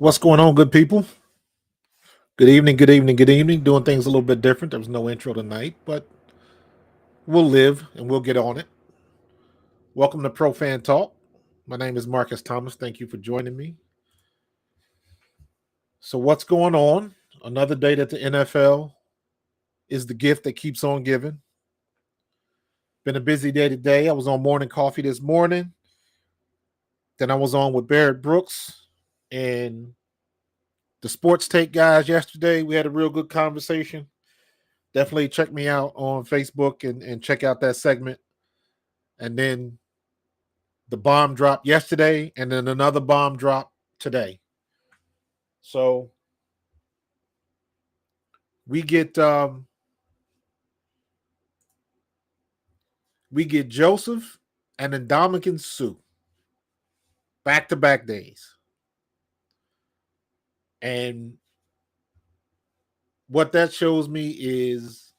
What's going on, good people? Good evening, good evening, good evening. Doing things a little bit different. There was no intro tonight, but we'll live and we'll get on it. Welcome to Pro Fan Talk. My name is Marcus Thomas. Thank you for joining me. So, what's going on? Another day that the NFL is the gift that keeps on giving. Been a busy day today. I was on morning coffee this morning. Then I was on with Barrett Brooks and the Sports Take guys yesterday. We had a real good conversation. Definitely check me out on Facebook and check out that segment. And then the bomb dropped yesterday, and then another bomb dropped today. So we get Joseph and Ndamukong Suh back to back days, and what that shows me is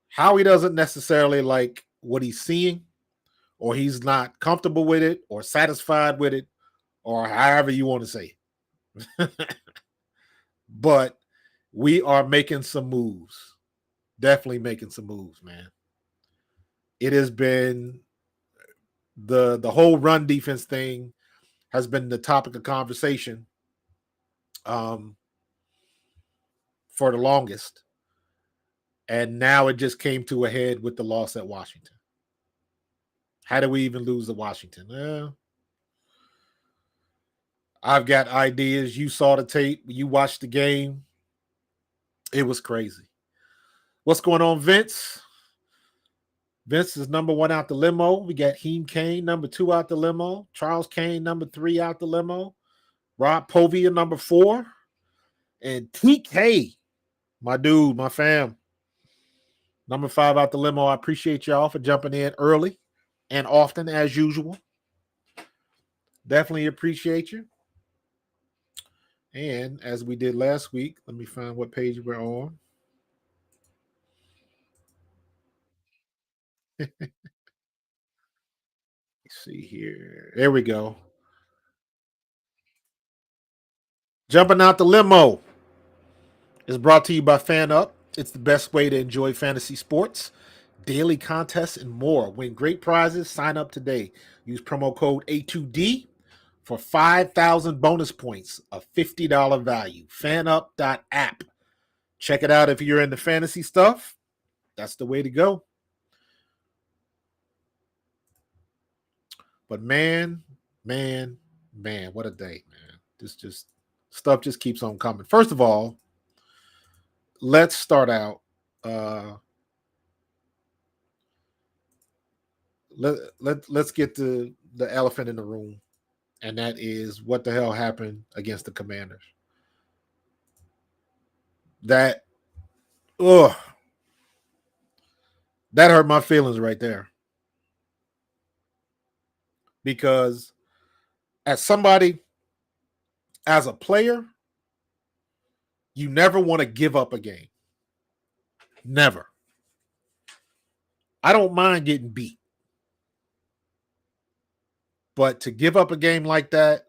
how he doesn't necessarily like what he's seeing, or he's not comfortable with it, or satisfied with it, or however you want to say it. But we are making some moves. Definitely making some moves, man. It has been the whole run defense thing has been the topic of conversation um, for the longest, and now it just came to a head with the loss at Washington. How did we even lose to Washington? I've got ideas. You saw the tape. You watched the game. It was crazy. What's going on, Vince? Vince is number one out the limo. We got Heem Kane, number two out the limo. Charles Kane, number three out the limo. Rob Povia, number four. And TK, my dude, my fam, number five out the limo. I appreciate y'all for jumping in early and often as usual. Definitely appreciate you. And as we did last week, let me find what page we're on. Let's see here. There we go. Jumping out the limo is brought to you by FanUp. It's the best way to enjoy fantasy sports, daily contests, and more. Win great prizes. Sign up today. Use promo code A2D for 5,000 bonus points, a $50 value. FanUp.app. Check it out if you're into fantasy stuff. That's the way to go. But man, what a day, man. This just stuff just keeps on coming. First of all, let's start out. Let's get to the elephant in the room, and that is what the hell happened against the Commanders. That, ugh, that hurt my feelings right there. Because as somebody, as a player, you never want to give up a game. Never. I don't mind getting beat. But to give up a game like that,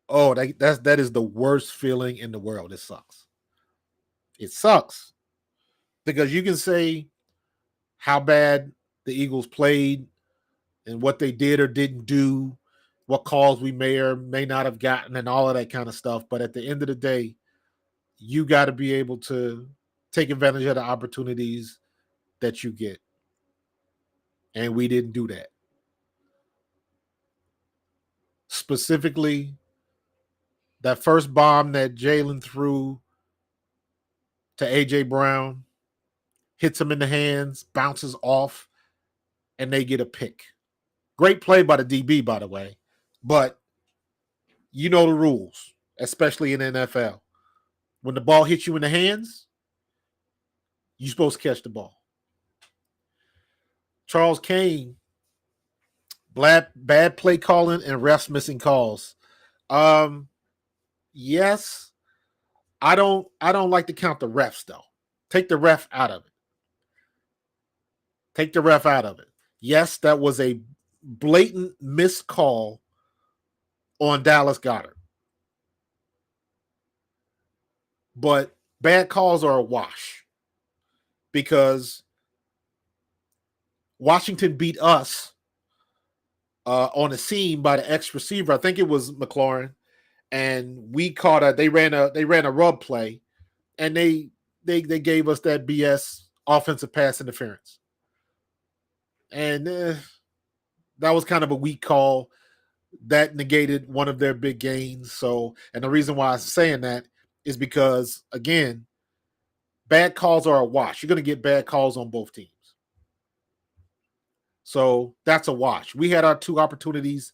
oh, that is the worst feeling in the world. It sucks. It sucks. Because you can say how bad the Eagles played and what they did or didn't do, what calls we may or may not have gotten, and all of that kind of stuff. But at the end of the day, you got to be able to take advantage of the opportunities that you get. And we didn't do that. Specifically, that first bomb that Jalen threw to A.J. Brown hits him in the hands, bounces off, and they get a pick. Great play by the DB, by the way. But you know the rules, especially in the NFL. When the ball hits you in the hands, you're supposed to catch the ball. Charles Kane, bad play calling and refs missing calls. Yes, I don't like to count the refs though. Take the ref out of it. Take the ref out of it. Yes, that was a blatant missed call on Dallas Goedert. But bad calls are a wash because Washington beat us on a seam by the ex receiver. I think it was McLaurin, and we caught a. They ran a rub play, and they gave us that BS offensive pass interference, and that was kind of a weak call. That negated one of their big gains. So, and the reason why I'm saying that is because, again, bad calls are a wash. You're going to get bad calls on both teams. So that's a wash. We had our two opportunities.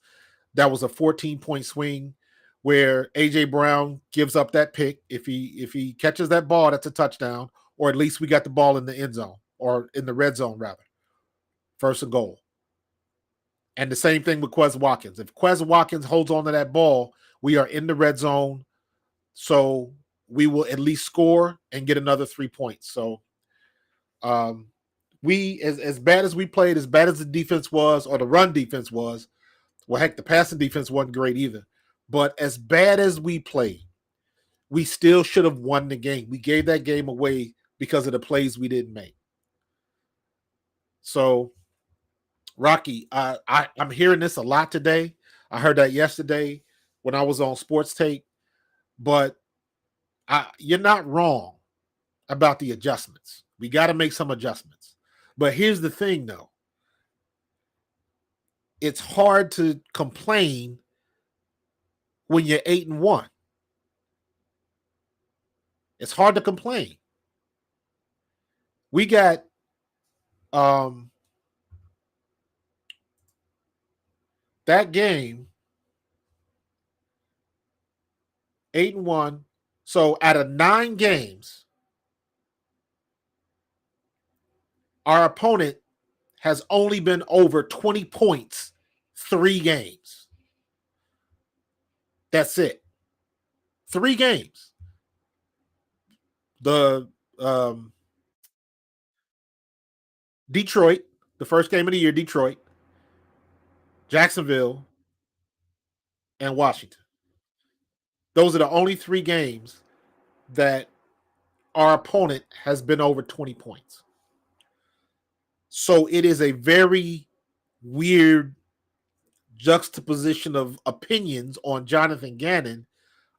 That was a 14-point swing where A.J. Brown gives up that pick. If he catches that ball, that's a touchdown, or at least we got the ball in the end zone or in the red zone, rather. First and goal. And the same thing with Quez Watkins. If Quez Watkins holds on to that ball, we are in the red zone. So we will at least score and get another 3 points. So we, as bad as we played, as bad as the defense was, or the run defense was, well, heck, the passing defense wasn't great either. But as bad as we played, we still should have won the game. We gave that game away because of the plays we didn't make. So, Rocky, I'm hearing this a lot today. I heard that yesterday when I was on Sports Tape. But you're not wrong about the adjustments. We got to make some adjustments. But here's the thing, though. It's hard to complain when you're 8-1. It's hard to complain. We got that game 8-1. So out of 9 games, our opponent has only been over 20 points 3 games. That's it. 3 games. The Detroit, the first game of the year, Detroit, Jacksonville, and Washington. Those are the only 3 games that our opponent has been over 20 points. So it is a very weird juxtaposition of opinions on Jonathan Gannon.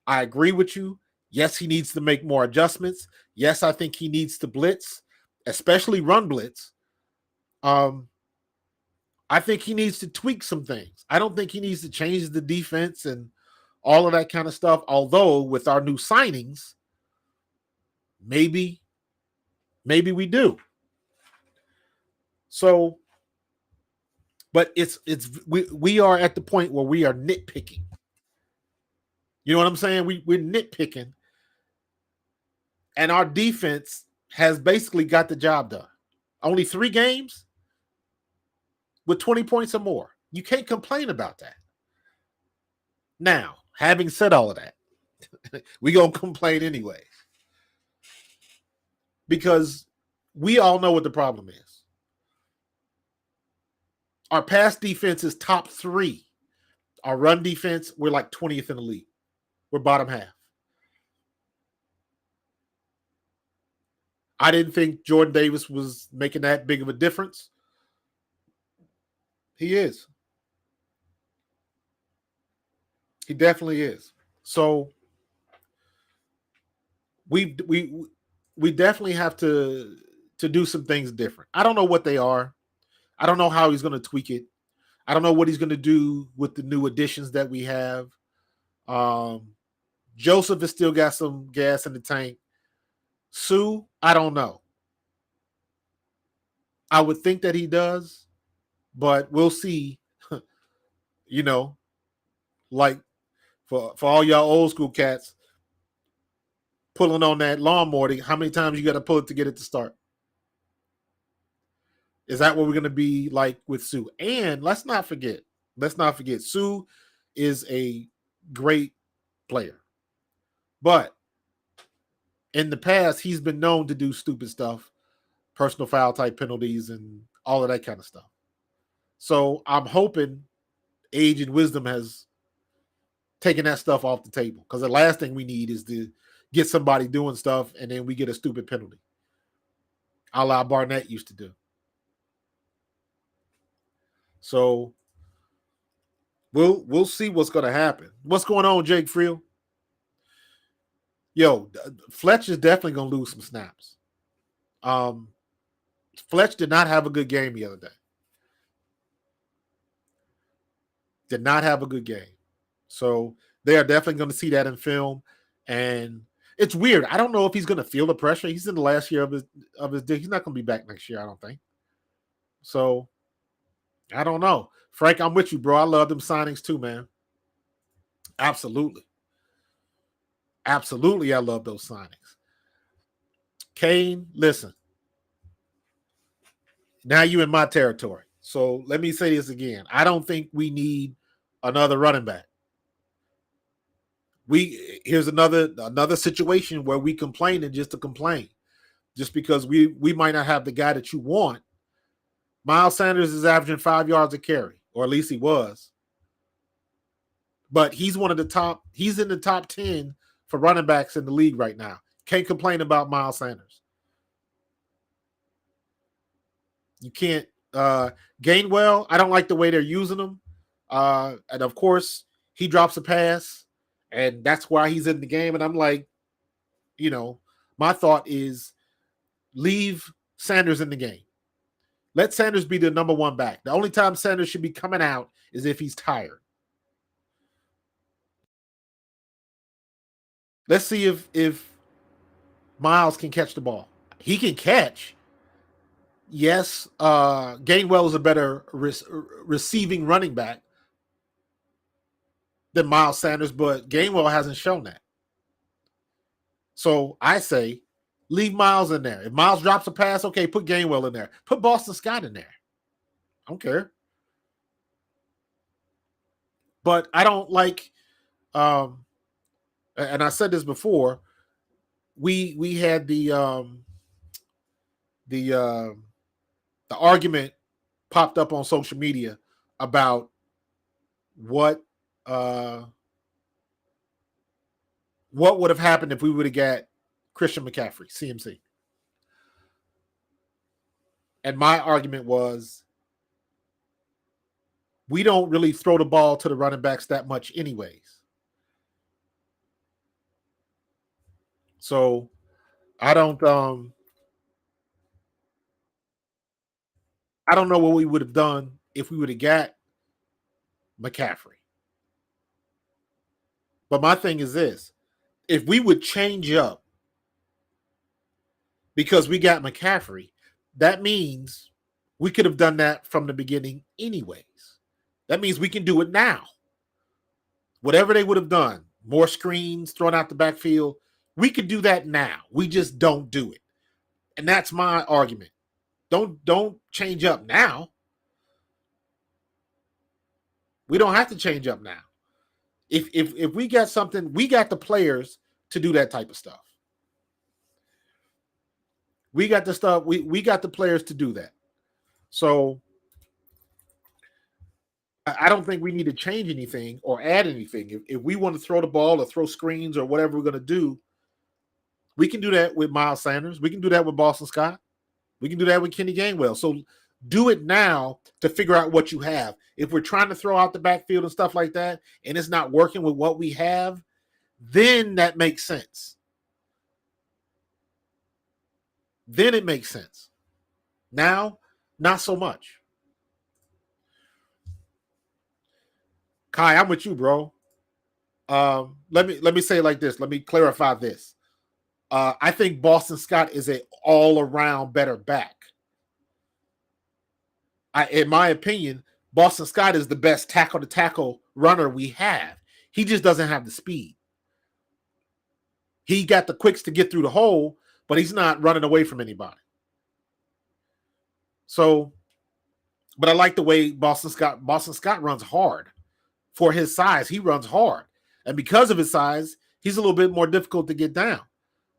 I agree with you. Yes, he needs to make more adjustments. Yes, I think he needs to blitz, especially run blitz. I think he needs to tweak some things. I don't think he needs to change the defense and all of that kind of stuff. Although with our new signings, maybe we do. So, but we are at the point where we are nitpicking. You know what I'm saying? We're nitpicking, and our defense has basically got the job done. Only 3 games with 20 points or more. You can't complain about that. Now, having said all of that, we're going to complain anyway. Because we all know what the problem is. Our pass defense is top 3. Our run defense, we're like 20th in the league. We're bottom half. I didn't think Jordan Davis was making that big of a difference. He is. He definitely is. So we definitely have to do some things different. I don't know what they are. I don't know how he's going to tweak it. I don't know what he's going to do with the new additions that we have. Joseph has still got some gas in the tank. Suh, I don't know. I would think that he does, but we'll see. You know, like for all y'all old school cats pulling on that lawnmower, how many times you got to pull it to get it to start? Is that what we're going to be like with Suh? And let's not forget, Suh is a great player. But in the past, he's been known to do stupid stuff, personal foul type penalties and all of that kind of stuff. So I'm hoping age and wisdom has taken that stuff off the table, because the last thing we need is to get somebody doing stuff and then we get a stupid penalty, a la Barnett used to do. So we'll see what's going to happen. What's going on, Jake Friel? Yo, Fletcher's definitely going to lose some snaps. Fletch did not have a good game the other day. Did not have a good game. So they are definitely going to see that in film. And it's weird. I don't know if he's going to feel the pressure. He's in the last year of his deal. He's not going to be back next year, I don't think. So I don't know. Frank, I'm with you, bro. I love them signings too, man. Absolutely. Absolutely, I love those signings. Kane, listen. Now you in my territory. So let me say this again. I don't think we need another running back. Here's another situation where we complain and just to complain. Just because we might not have the guy that you want. Miles Sanders is averaging 5 yards a carry, or at least he was. But he's in the top 10 for running backs in the league right now. Can't complain about Miles Sanders. You can't. Gainwell, I don't like the way they're using him. And of course, he drops a pass, and that's why he's in the game. And I'm like, my thought is leave Sanders in the game. Let Sanders be the number one back. The only time Sanders should be coming out is if he's tired. Let's see if Miles can catch the ball. He can catch. Yes, Gainwell is a better receiving running back than Miles Sanders, but Gainwell hasn't shown that. So I say leave Miles in there. If Miles drops a pass, okay, put Gainwell in there. Put Boston Scott in there. I don't care. But I don't like, and I said this before, we had the argument popped up on social media about what would have happened if we would have got Christian McCaffrey, CMC. And my argument was we don't really throw the ball to the running backs that much anyways. So I don't know what we would have done if we would have got McCaffrey. But my thing is this. If we would change up because we got McCaffrey, that means we could have done that from the beginning anyways. That means we can do it now. Whatever they would have done, more screens, thrown out the backfield, we could do that now. We just don't do it. And that's my argument. Don't change up now. We don't have to change up now. If we got something, we got the players to do that type of stuff. We got the stuff, we got the players to do that. So I don't think we need to change anything or add anything. If we want to throw the ball or throw screens or whatever we're going to do, we can do that with Miles Sanders. We can do that with Boston Scott. We can do that with Kenny Gainwell. So do it now to figure out what you have. If we're trying to throw out the backfield and stuff like that, and it's not working with what we have, then that makes sense. Then it makes sense. Now, not so much. Kai, I'm with you, bro. Let me say it like this. Let me clarify this. I think Boston Scott is an all-around better back. In my opinion, Boston Scott is the best tackle-to-tackle runner we have. He just doesn't have the speed. He got the quicks to get through the hole, but he's not running away from anybody. So, but I like the way Boston Scott runs hard. For his size, he runs hard. And because of his size, he's a little bit more difficult to get down.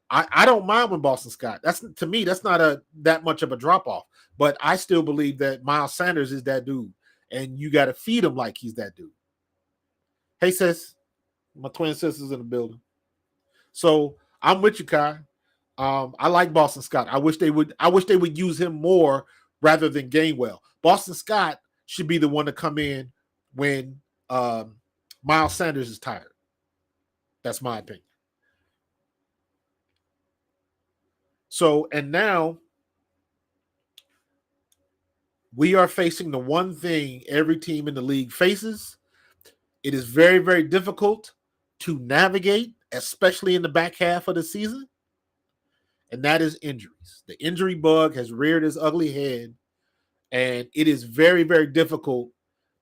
I don't mind when Boston Scott. To me, that's not that much of a drop-off. But I still believe that Miles Sanders is that dude. And you got to feed him like he's that dude. Hey, sis. My twin sister's in the building. So I'm with you, Kai. I like Boston Scott. I wish they would use him more rather than Gainwell. Boston Scott should be the one to come in when Miles Sanders is tired. That's my opinion. So, and now we are facing the one thing every team in the league faces. It is very, very difficult to navigate, especially in the back half of the season, and that is injuries. The injury bug has reared its ugly head, and it is very, very difficult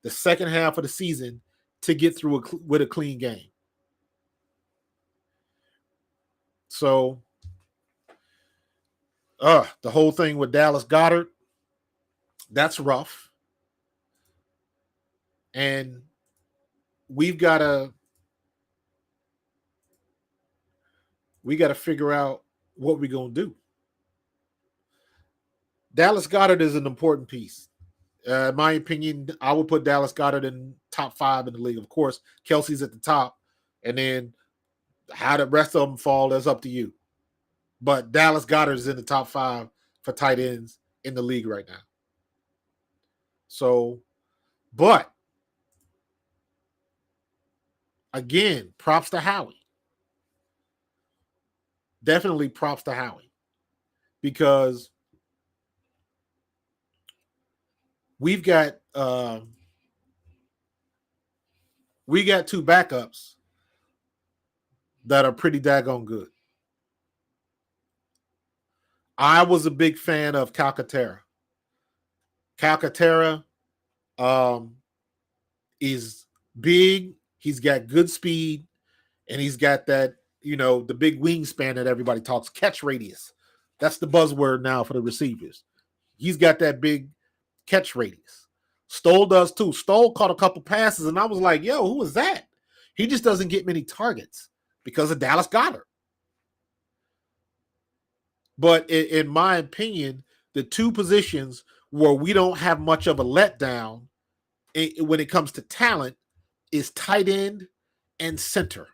the second half of the season to get through with a clean game. So, the whole thing with Dallas Goedert, that's rough. And we got to figure out what we're going to do. Dallas Goedert is an important piece. In my opinion, I would put Dallas Goedert in top 5 in the league. Of course, Kelsey's at the top, and then how the rest of them fall is up to you. But Dallas Goedert is in the top 5 for tight ends in the league right now. So, but again, props to Howie. Definitely props to Howie, because we've got 2 backups that are pretty daggone good. I was a big fan of Calcaterra. Calcaterra is big. He's got good speed, and he's got that, the big wingspan that everybody talks, catch radius. That's the buzzword now for the receivers. He's got that big catch radius. Stoll does too. Stoll caught a couple passes, and I was like, yo, who is that? He just doesn't get many targets because of Dallas Goedert. But in my opinion, the 2 positions where we don't have much of a letdown when it comes to talent is tight end and center.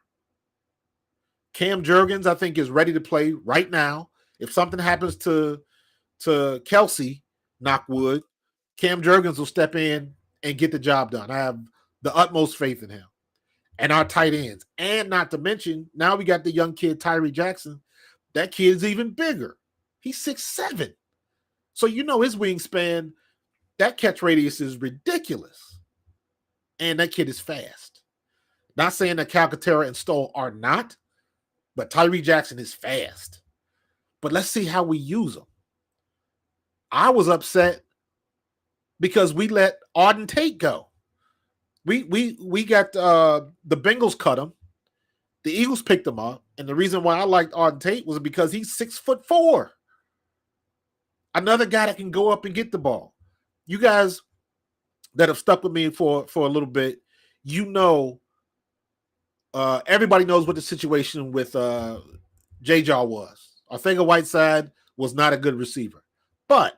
Cam Jurgens, I think, is ready to play right now. If something happens to Kelsey, knock wood, Cam Jurgens will step in and get the job done. I have the utmost faith in him. And our tight ends. And not to mention, now we got the young kid, Tyree Jackson. That kid's even bigger. He's 6'7". So his wingspan, that catch radius is ridiculous. And that kid is fast. Not saying that Calcaterra and Stoll are not, but Tyree Jackson is fast. But let's see how we use him. I was upset because we let Auden Tate go. We got the Bengals cut him. The Eagles picked him up. And the reason why I liked Auden Tate was because he's 6'4". Another guy that can go up and get the ball. You guys that have stuck with me for a little bit, everybody knows what the situation with J-Jaw was. Arcega-Whiteside was not a good receiver. But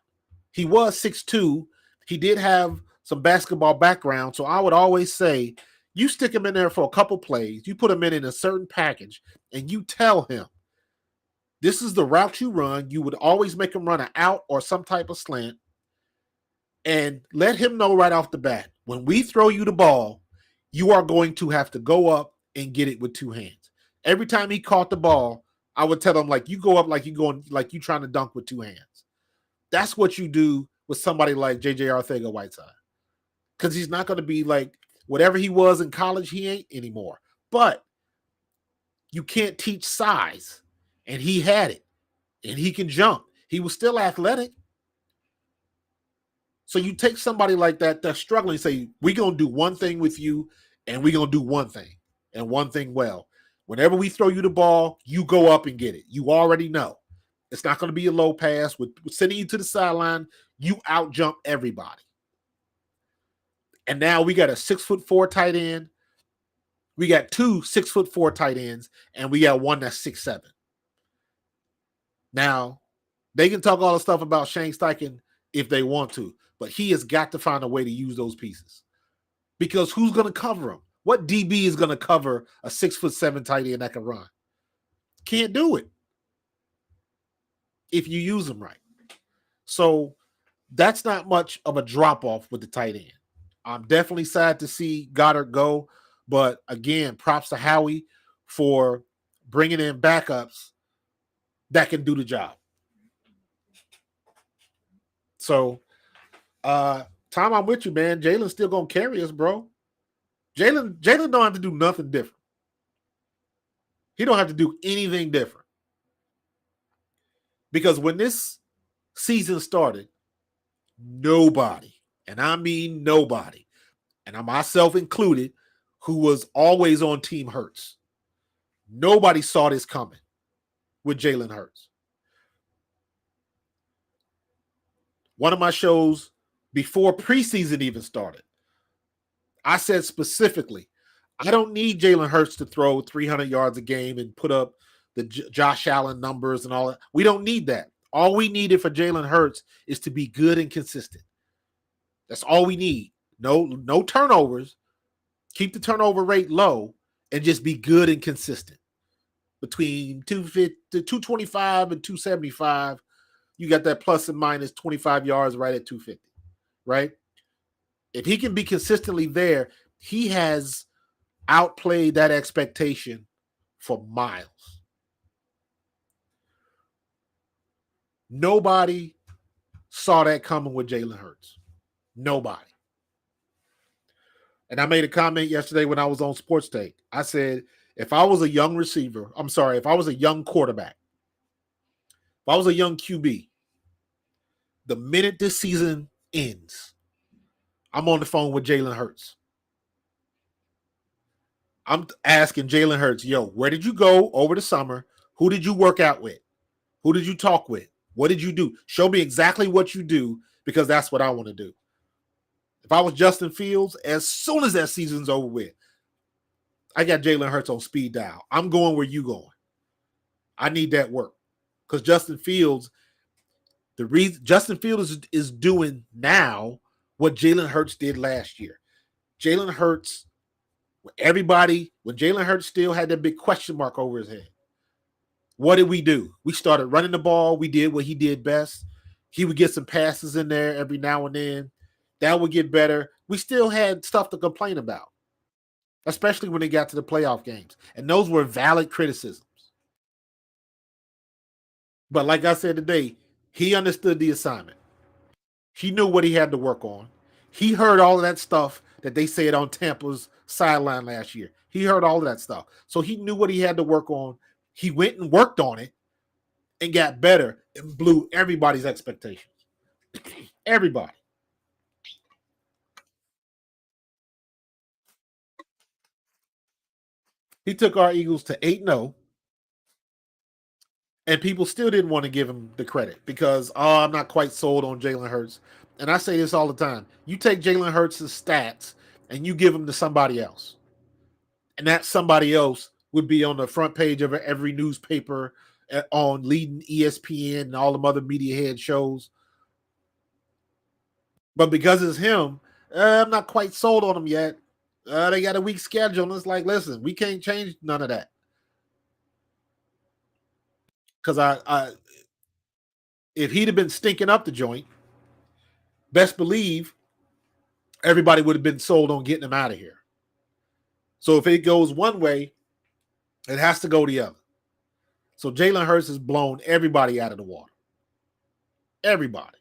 he was 6'2". He did have some basketball background. So I would always say, you stick him in there for a couple plays, you put him in a certain package, and you tell him, this is the route you run. You would always make him run an out or some type of slant, and let him know right off the bat, when we throw you the ball, you are going to have to go up and get it with 2 hands. Every time he caught the ball, I would tell him, like, you go up like you trying to dunk with 2 hands. That's what you do with somebody like J.J. Arcega-Whiteside. Because he's not going to be like whatever he was in college, he ain't anymore. But you can't teach size. And he had it. And he can jump. He was still athletic. So you take somebody like that that's struggling and say, we're going to do one thing with you, and we're going to do one thing, and one thing well. Whenever we throw you the ball, you go up and get it. You already know. It's not going to be a low pass. With sending you to the sideline, you out-jump everybody. And now we got a 6'4" tight end. We got 2 6'4" tight ends, and we got one that's 6'7". Now, they can talk all the stuff about Shane Steichen if they want to, but he has got to find a way to use those pieces. Because who's going to cover him? What DB is going to cover a 6'7" tight end that can run? Can't do it if you use them right. So that's not much of a drop off with the tight end. I'm definitely sad to see Goedert go, but again, props to Howie for bringing in backups that can do the job. So, Tom, I'm with you, man. Jalen's still gonna carry us, bro. Jalen don't have to do nothing different. He don't have to do anything different. Because when this season started, nobody, and I mean nobody, and I myself included, who was always on Team Hurts, nobody saw this coming with Jalen Hurts. One of my shows before preseason even started, I said specifically, I don't need Jalen Hurts to throw 300 yards a game and put up the Josh Allen numbers and all that. We don't need that. All we needed for Jalen Hurts is to be good and consistent. That's all we need. No turnovers. Keep the turnover rate low and just be good and consistent. Between 225 and 275, you got that plus and minus 25 yards right at 250, right? If he can be consistently there, he has outplayed that expectation for miles. Nobody saw that coming with Jalen Hurts. Nobody. And I made a comment yesterday when I was on Sports Take. I said, if I was a young receiver, if I was a young quarterback, if I was a young QB, the minute this season ends, I'm on the phone with Jalen Hurts. I'm asking Jalen Hurts, yo, where did you go over the summer? Who did you work out with? Who did you talk with? What did you do? Show me exactly what you do, because that's what I want to do. If I was Justin Fields, as soon as that season's over with, I got Jalen Hurts on speed dial. I'm going where you going. I need that work. Because Justin Fields, the reason Justin Fields is doing now what Jalen Hurts did last year. Jalen Hurts, when Jalen Hurts still had that big question mark over his head. What did we do? We started running the ball. We did what he did best. He would get some passes in there every now and then. That would get better. We still had stuff to complain about, especially when they got to the playoff games. And those were valid criticisms. But like I said today, he understood the assignment. He knew what he had to work on. He heard all of that stuff that they said on Tampa's sideline last year. He heard all of that stuff. So he knew what he had to work on. He went and worked on it and got better and blew everybody's expectations. Everybody. He took our Eagles to 8-0, and people still didn't want to give him the credit because, I'm not quite sold on Jalen Hurts. And I say this all the time. You take Jalen Hurts' stats and you give them to somebody else. And that somebody else would be on the front page of every newspaper, on leading ESPN and all the other media head shows. But because it's him, I'm not quite sold on him yet. They got a weak schedule. And it's like, listen, we can't change none of that. Because if he'd have been stinking up the joint, best believe everybody would have been sold on getting him out of here. So if it goes one way, it has to go the other. So Jalen Hurts has blown everybody out of the water. Everybody.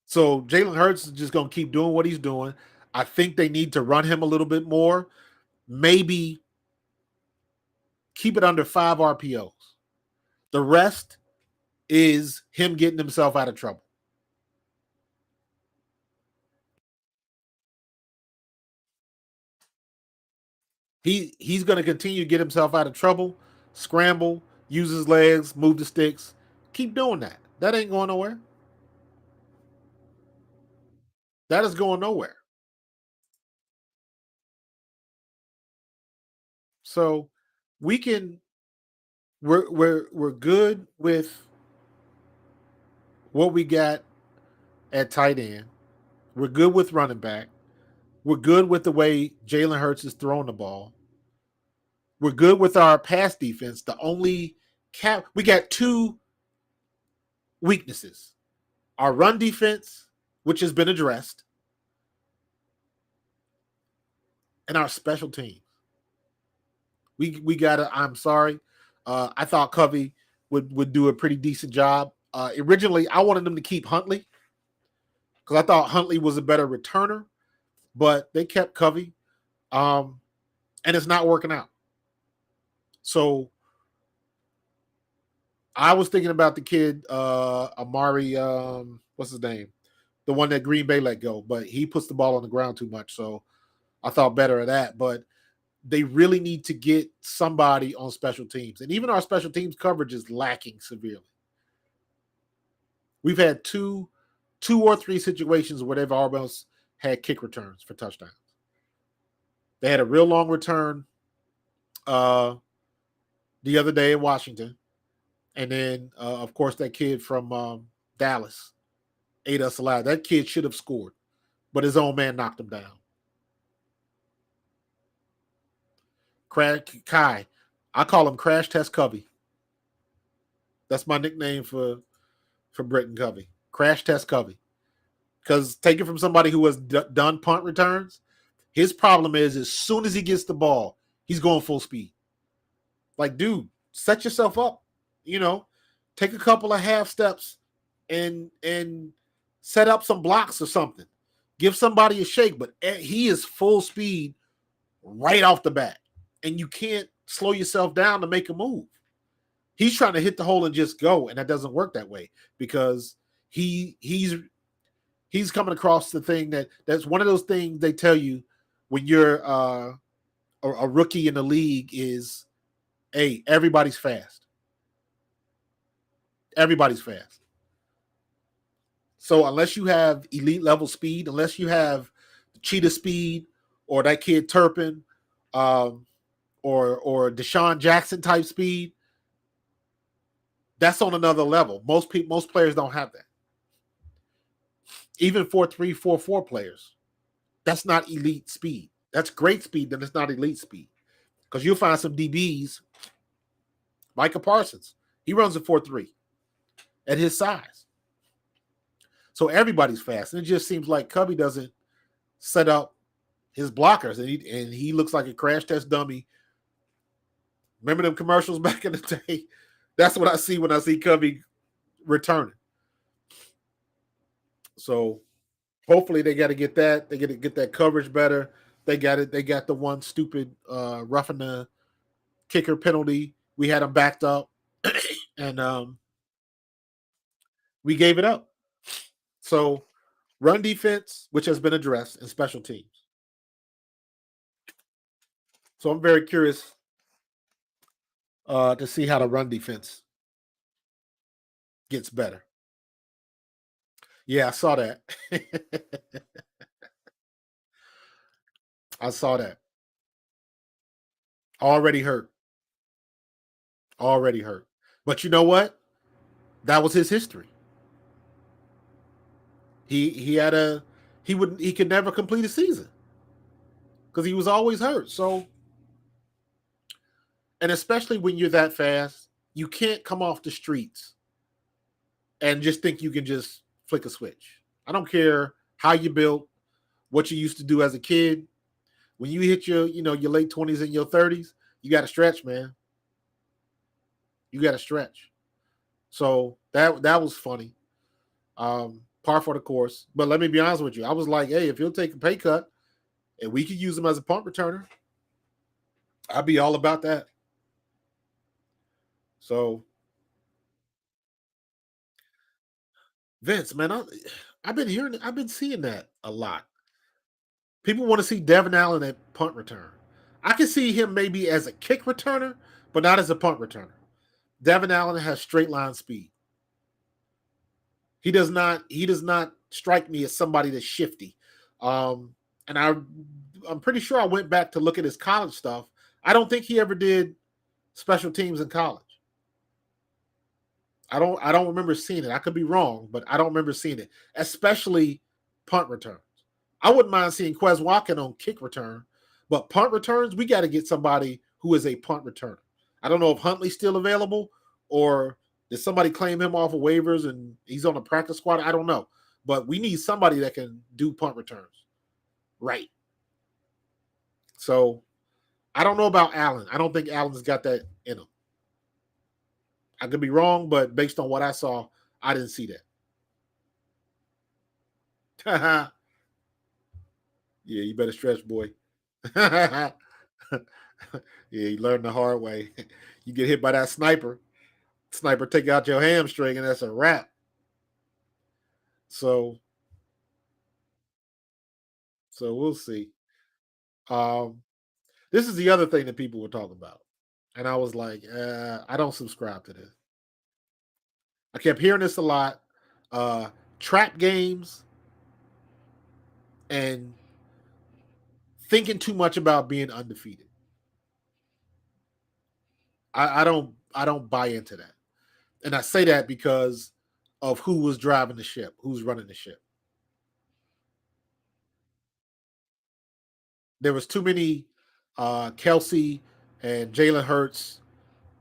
So Jalen Hurts is just going to keep doing what he's doing. I think they need to run him a little bit more. Maybe keep it under 5 RPOs. The rest is him getting himself out of trouble. He's going to continue to get himself out of trouble, scramble, use his legs, move the sticks. Keep doing that. That ain't going nowhere. That is going nowhere. So we're good with what we got at tight end. We're good with running back. We're good with the way Jalen Hurts is throwing the ball. We're good with our pass defense. The only we got two weaknesses. Our run defense, which has been addressed, and our special teams. We gotta. I'm sorry. I thought Covey would do a pretty decent job. Originally, I wanted them to keep Huntley because I thought Huntley was a better returner, but they kept Covey, and it's not working out. So I was thinking about the kid, Amari, what's his name? The one that Green Bay let go, but he puts the ball on the ground too much. So I thought better of that. But they really need to get somebody on special teams. And even our special teams coverage is lacking severely. We've had two or three situations where they've almost had kick returns for touchdowns. They had a real long return the other day in Washington. And then, of course, that kid from Dallas ate us alive. That kid should have scored, but his own man knocked him down. Kai, I call him Crash Test Covey. That's my nickname for Britton Covey. Crash Test Covey. Because take it from somebody who has done punt returns, his problem is as soon as he gets the ball, he's going full speed. Like, dude, set yourself up. Take a couple of half steps and set up some blocks or something. Give somebody a shake, but he is full speed right off the bat. And you can't slow yourself down to make a move. He's trying to hit the hole and just go, and that doesn't work that way because he's coming across the thing that's one of those things they tell you when you're a rookie in the league is, hey, everybody's fast. Everybody's fast. So unless you have elite level speed, unless you have cheetah speed or that kid Turpin, or Deshaun Jackson type speed, that's on another level. Most players don't have that. Even 4.3, 4.4 players, that's not elite speed. That's great speed, then it's not elite speed. Because you'll find some DBs, Micah Parsons, he runs a 4.3 at his size. So everybody's fast. And it just seems like Covey doesn't set up his blockers, and he looks like a crash test dummy. Remember them commercials back in the day? That's what I see when I see Covey returning. So hopefully they got to get that. They got to get that coverage better. They got it. They got the one stupid roughing the kicker penalty. We had them backed up, and we gave it up. So run defense, which has been addressed, and special teams. So I'm very curious to see how the run defense gets better. Yeah, I saw that. I saw that. Already hurt. But you know what? That was his history. He could never complete a season because he was always hurt. So, and especially when you're that fast, you can't come off the streets and just think you can just flick a switch. I don't care how you built, what you used to do as a kid. When you hit your late 20s and your 30s, you got to stretch, man. You got to stretch. So that was funny. Par for the course. But let me be honest with you. I was like, hey, if he'll take a pay cut and we could use him as a punt returner, I'd be all about that. So, Vince, man, I've been seeing that a lot. People want to see Devin Allen at punt return. I can see him maybe as a kick returner, but not as a punt returner. Devin Allen has straight line speed. He does not strike me as somebody that's shifty. And I'm pretty sure I went back to look at his college stuff. I don't think he ever did special teams in college. I don't remember seeing it. I could be wrong, but I don't remember seeing it, especially punt returns. I wouldn't mind seeing Quez Watkins on kick return, but punt returns, we got to get somebody who is a punt returner. I don't know if Huntley's still available or did somebody claim him off of waivers and he's on the practice squad. I don't know. But we need somebody that can do punt returns. Right. So I don't know about Allen. I don't think Allen's got that in him. I could be wrong, but based on what I saw, I didn't see that. Yeah, you better stretch, boy. Yeah, you learn the hard way. You get hit by that sniper. Sniper take out your hamstring, and that's a wrap. So we'll see. This is the other thing that people were talking about. And I was like, I don't subscribe to this. I kept hearing this a lot. Trap games and thinking too much about being undefeated. I don't buy into that. And I say that because of who was driving the ship, who's running the ship. There was too many Kelsey and Jalen Hurts.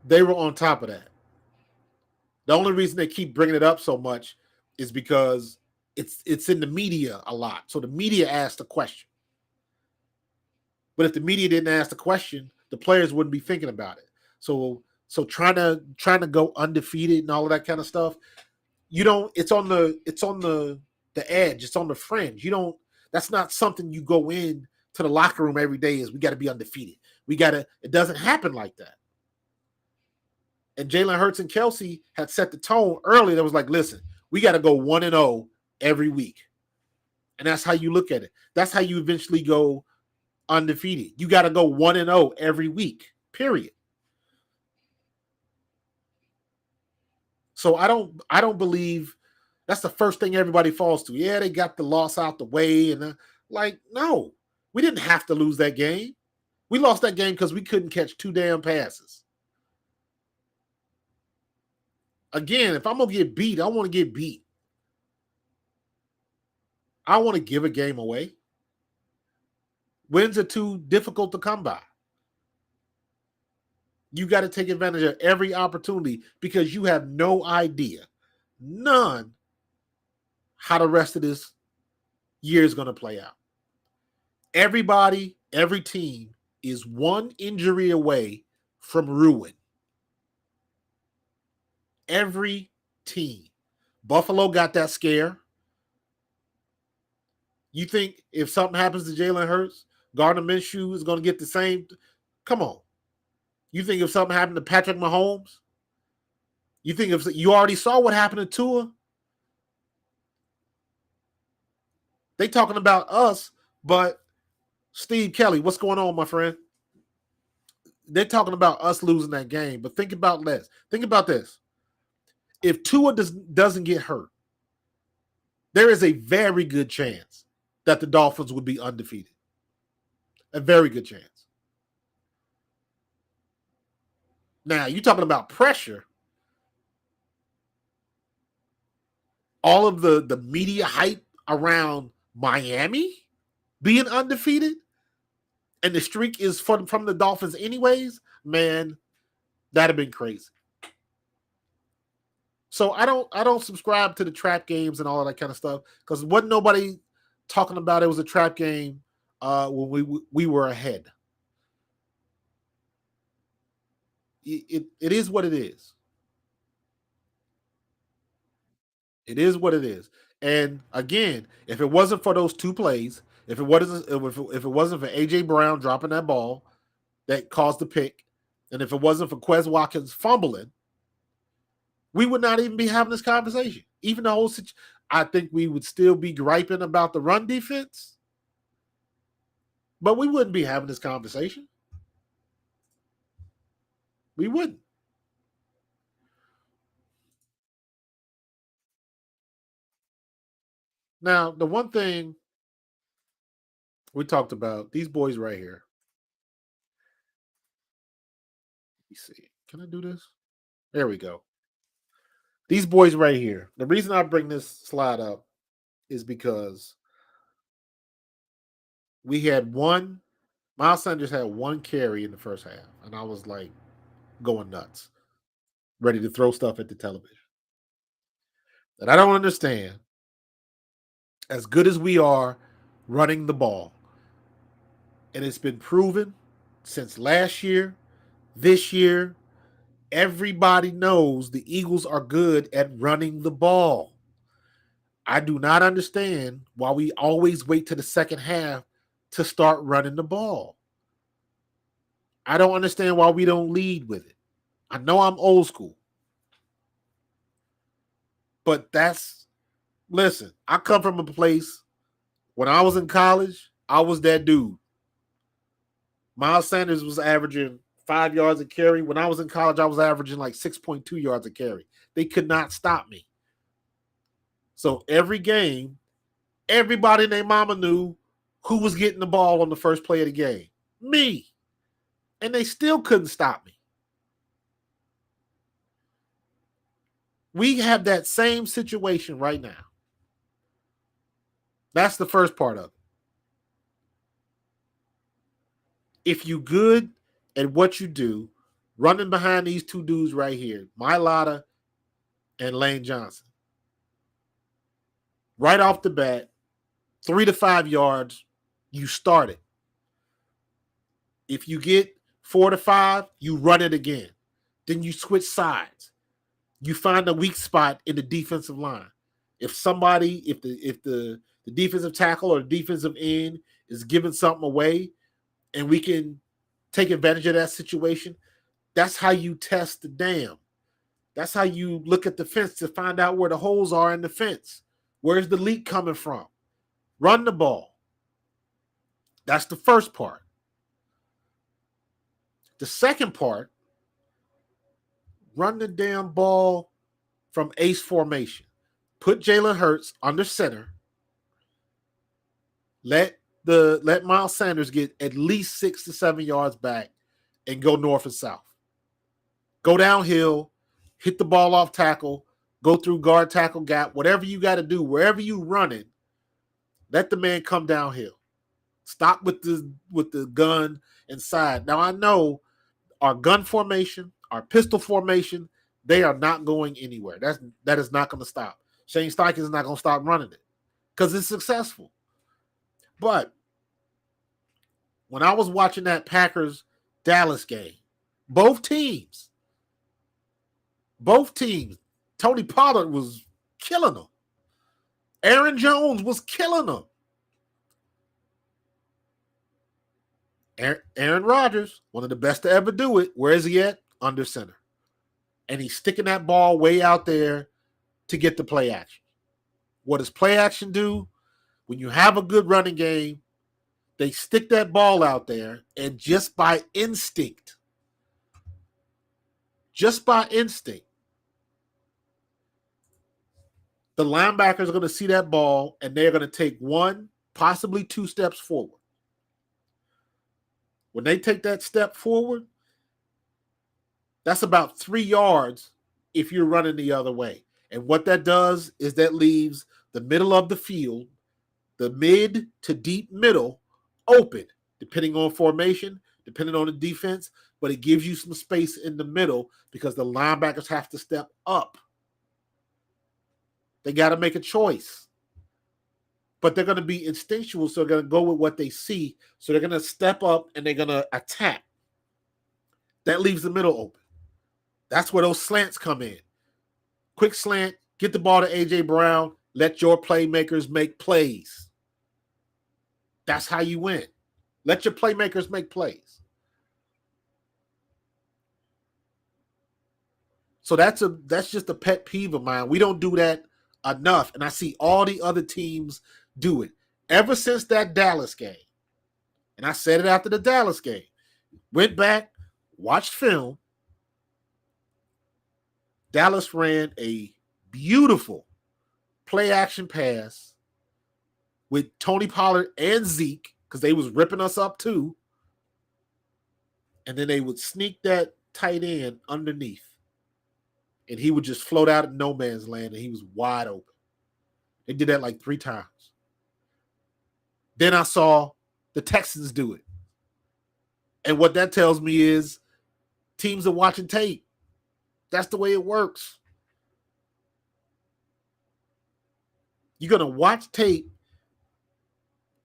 They were on top of that. The only reason they keep bringing it up so much is because it's in the media a lot. So the media asked the question. But if the media didn't ask the question, the players wouldn't be thinking about it. So trying to go undefeated and all of that kind of stuff, it's on the edge, it's on the fringe. That's not something you go in to the locker room every day is we got to be undefeated. It doesn't happen like that. And Jalen Hurts and Kelsey had set the tone early. That was like, listen, we got to go 1-0 every week. And that's how you look at it. That's how you eventually go undefeated. You got to go 1-0 every week, period. So I don't believe that's the first thing everybody falls to. Yeah, they got the loss out the way. And no, we didn't have to lose that game. We lost that game because we couldn't catch 2 damn passes. Again, if I'm going to get beat, I want to get beat. I want to give a game away. Wins are too difficult to come by. You got to take advantage of every opportunity because you have no idea, none, how the rest of this year is going to play out. Everybody, every team is one injury away from ruin. Every team. Buffalo got that scare. You think if something happens to Jalen Hurts, Gardner Minshew is going to get the same? Come on. You think if something happened to Patrick Mahomes? You think if you already saw what happened to Tua? They talking about us, but Steve Kelly, what's going on, my friend? They're talking about us losing that game, but think about this. Think about this. If Tua doesn't get hurt, there is a very good chance that the Dolphins would be undefeated. A very good chance. Now, you're talking about pressure. All of the media hype around Miami being undefeated and the streak is from the Dolphins anyways, man, that'd have been crazy. So I don't subscribe to the trap games and all of that kind of stuff because wasn't nobody talking about it was a trap game when we were ahead. It is what it is. It is what it is. And again, if it wasn't for those 2 plays, if it wasn't for AJ Brown dropping that ball that caused the pick, and if it wasn't for Quez Watkins fumbling, we would not even be having this conversation. Even the whole situation, I think we would still be griping about the run defense, but we wouldn't be having this conversation. We wouldn't. Now, the one thing we talked about, these boys right here. Let me see. Can I do this? There we go. These boys right here. The reason I bring this slide up is because we had one Miles Sanders had 1 carry in the first half, and I was like going nuts, ready to throw stuff at the television. And I don't understand, as good as we are running the ball, and it's been proven since last year, this year, everybody knows the Eagles are good at running the ball. I do not understand why we always wait to the second half to start running the ball. I don't understand why we don't lead with it. I know I'm old school, but listen, I come from a place when I was in college, I was that dude. Miles Sanders was averaging 5 yards a carry. When I was in college, I was averaging like 6.2 yards a carry. They could not stop me. So every game, everybody and their mama knew who was getting the ball on the first play of the game. Me. And they still couldn't stop me. We have that same situation right now. That's the first part of it. If you good at what you do, running behind these two dudes right here, Mailata and Lane Johnson, right off the bat, 3 to 5 yards, you start it. If you get 4 to 5, you run it again. Then you switch sides. You find a weak spot in the defensive line. If the defensive tackle or the defensive end is giving something away and we can take advantage of that situation, that's how you test the dam. That's how you look at the fence to find out where the holes are in the fence. Where's the leak coming from? Run the ball. That's the first part. The second part, run the damn ball from ace formation. Put Jalen Hurts under center. Let Miles Sanders get at least 6 to 7 yards back and go north and south. Go downhill, hit the ball off tackle, go through guard tackle gap, whatever you got to do, wherever you run it, let the man come downhill. Stop with the gun inside. Now I know our gun formation, our pistol formation, they are not going anywhere. That is not going to stop. Shane Steichen is not going to stop running it because it's successful. But when I was watching that Packers-Dallas game, both teams, Tony Pollard was killing them. Aaron Jones was killing them. Aaron Rodgers, one of the best to ever do it. Where is he at? Under center. And he's sticking that ball way out there to get the play action. What does play action do? When you have a good running game, they stick that ball out there, and just by instinct, the linebackers are going to see that ball, and they're going to take 1, possibly 2 steps forward. When they take that step forward, that's about 3 yards if you're running the other way. And what that does is that leaves the middle of the field, the mid to deep middle, open, depending on formation, depending on the defense, but it gives you some space in the middle because the linebackers have to step up. They got to make a choice. But they're going to be instinctual, so they're going to go with what they see. So they're going to step up and they're going to attack. That leaves the middle open. That's where those slants come in. Quick slant, get the ball to A.J. Brown, let your playmakers make plays. That's how you win. Let your playmakers make plays. So that's just a pet peeve of mine. We don't do that enough, and I see all the other teams do it. Ever since that Dallas game, and I said it after the Dallas game, went back, watched film. Dallas ran a beautiful play action pass with Tony Pollard and Zeke because they was ripping us up too. And then they would sneak that tight end underneath. And he would just float out in no man's land and he was wide open. They did that like 3 times. Then I saw the Texans do it. And what that tells me is teams are watching tape. That's the way it works. You're going to watch tape.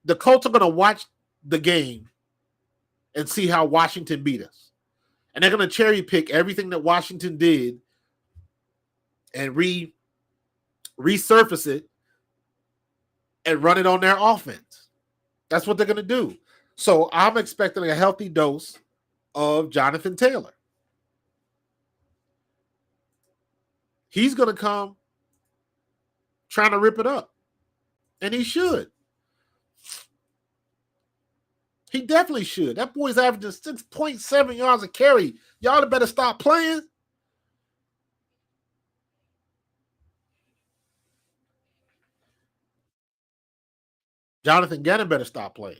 The Colts are going to watch the game and see how Washington beat us. And they're going to cherry pick everything that Washington did and resurface it and run it on their offense. That's what they're going to do. So I'm expecting a healthy dose of Jonathan Taylor. He's going to come trying to rip it up. And he should. He definitely should. That boy's averaging 6.7 yards a carry. Y'all better stop playing. Jonathan Gannon better stop playing.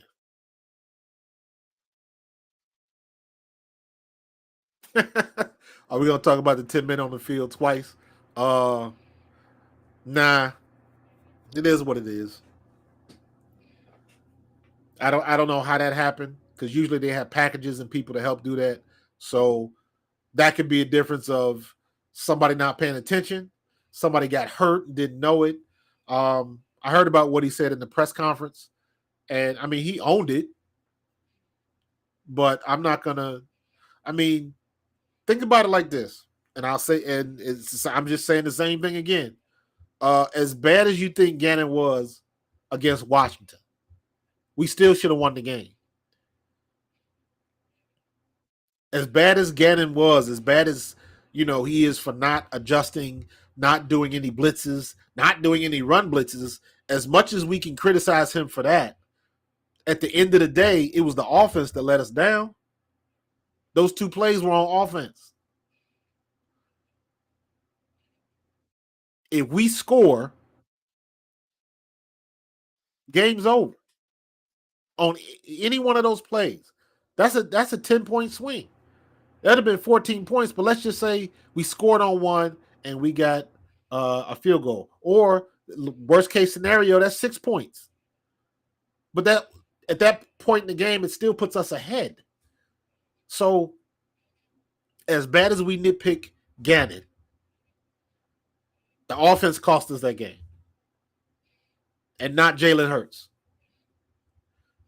Are we going to talk about the 10 men on the field twice? Nah. It is what it is. I don't know how that happened because usually they have packages and people to help do that. So that could be a difference of somebody not paying attention, somebody got hurt and didn't know it. I heard about what he said in the press conference, and I mean he owned it. But I'm not gonna. I mean, think about it like this, and I'll say, and I'm just saying the same thing again. As bad as you think Gannon was against Washington, we still should have won the game. As bad as Gannon was, as bad as he is for not adjusting, not doing any blitzes, not doing any run blitzes, as much as we can criticize him for that, at the end of the day, it was the offense that let us down. Those two plays were on offense. If we score, game's over on any one of those plays. That's a 10-point swing. That'd have been 14 points, but let's just say we scored on one and we got a field goal. Or worst case scenario, that's 6 points. But that at that point in the game, it still puts us ahead. So as bad as we nitpick Gannon, the offense cost us that game. And not Jalen Hurts.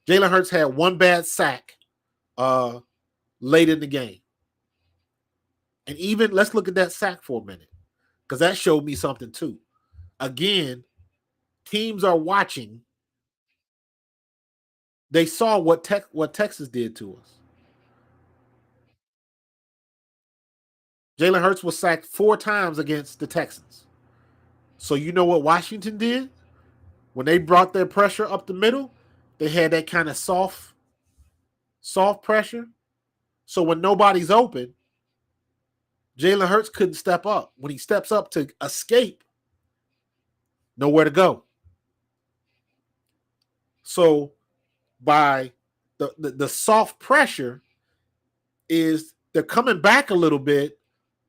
Jalen Hurts had one bad sack late in the game. And even, let's look at that sack for a minute, because that showed me something too. Again, teams are watching. They saw what Texas did to us. Jalen Hurts was sacked 4 times against the Texans. So you know what Washington did? When they brought their pressure up the middle, they had that kind of soft pressure. So when nobody's open, Jalen Hurts couldn't step up. When he steps up to escape, nowhere to go. So by the soft pressure is they're coming back a little bit,